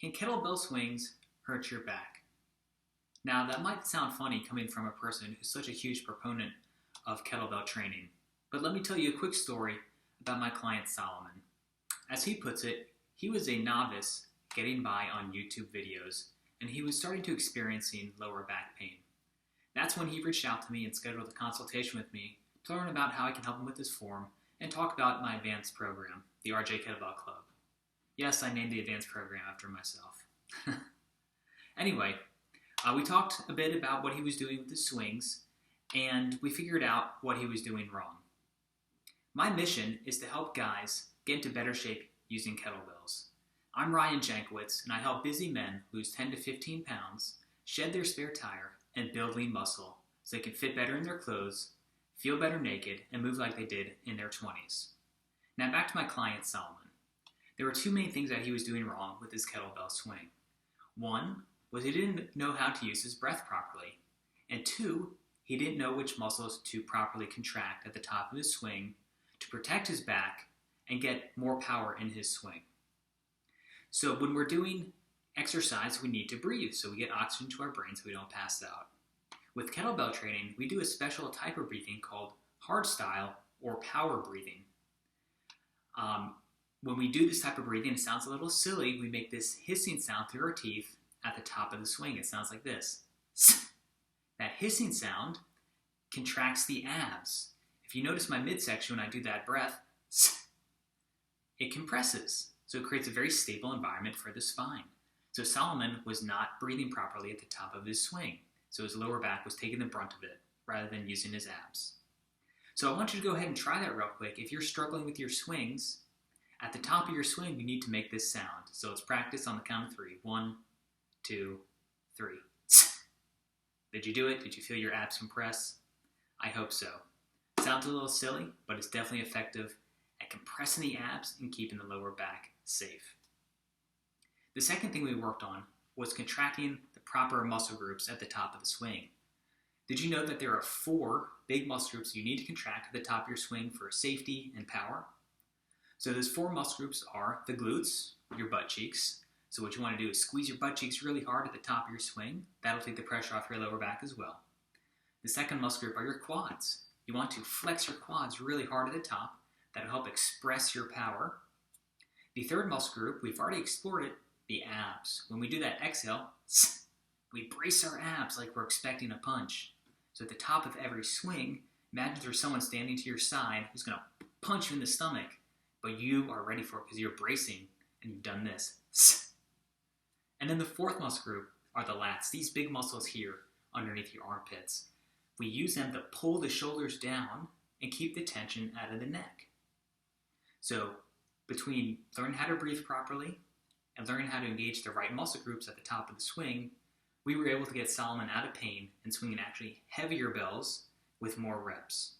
Can kettlebell swings hurt your back? Now, that might sound funny coming from a person who's such a huge proponent of kettlebell training, but let me tell you a quick story about my client Solomon. As he puts it, he was a novice getting by on YouTube videos, and he was starting to experiencing lower back pain. That's when he reached out to me and scheduled a consultation with me to learn about how I can help him with his form and talk about my advanced program, the RJ Kettlebell Club. Yes, I named the advanced program after myself. Anyway, we talked a bit about what he was doing with his swings, and we figured out what he was doing wrong. My mission is to help guys get into better shape using kettlebells. I'm Ryan Jankowitz, and I help busy men lose 10 to 15 pounds, shed their spare tire, and build lean muscle so they can fit better in their clothes, feel better naked, and move like they did in their 20s. Now back to my client Solomon. There were two main things that he was doing wrong with his kettlebell swing. One was he didn't know how to use his breath properly, and two, he didn't know which muscles to properly contract at the top of his swing to protect his back and get more power in his swing. So when we're doing exercise, we need to breathe so we get oxygen to our brain so we don't pass out. With kettlebell training, we do a special type of breathing called hard style or power breathing. When we do this type of breathing, it sounds a little silly. We make this hissing sound through our teeth at the top of the swing. It sounds like this. That hissing sound contracts the abs. If you notice my midsection when I do that breath, it compresses. So it creates a very stable environment for the spine. So Solomon was not breathing properly at the top of his swing. So his lower back was taking the brunt of it rather than using his abs. So I want you to go ahead and try that real quick. If you're struggling with your swings, at the top of your swing, you need to make this sound. So let's practice on the count of three. 1, 2, 3. Did you do it? Did you feel your abs compress? I hope so. Sounds a little silly, but it's definitely effective at compressing the abs and keeping the lower back safe. The second thing we worked on was contracting the proper muscle groups at the top of the swing. Did you know that there are 4 big muscle groups you need to contract at the top of your swing for safety and power? So those 4 muscle groups are the glutes, your butt cheeks. So what you want to do is squeeze your butt cheeks really hard at the top of your swing. That'll take the pressure off your lower back as well. The second muscle group are your quads. You want to flex your quads really hard at the top. That'll help express your power. The third muscle group, we've already explored it, the abs. When we do that exhale, we brace our abs like we're expecting a punch. So at the top of every swing, imagine there's someone standing to your side who's going to punch you in the stomach, but you are ready for it because you're bracing and you've done this. And then the fourth muscle group are the lats, these big muscles here underneath your armpits. We use them to pull the shoulders down and keep the tension out of the neck. So between learning how to breathe properly and learning how to engage the right muscle groups at the top of the swing, we were able to get Solomon out of pain and swinging actually heavier bells with more reps.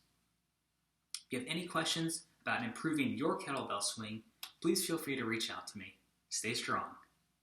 If you have any questions about improving your kettlebell swing, please feel free to reach out to me. Stay strong.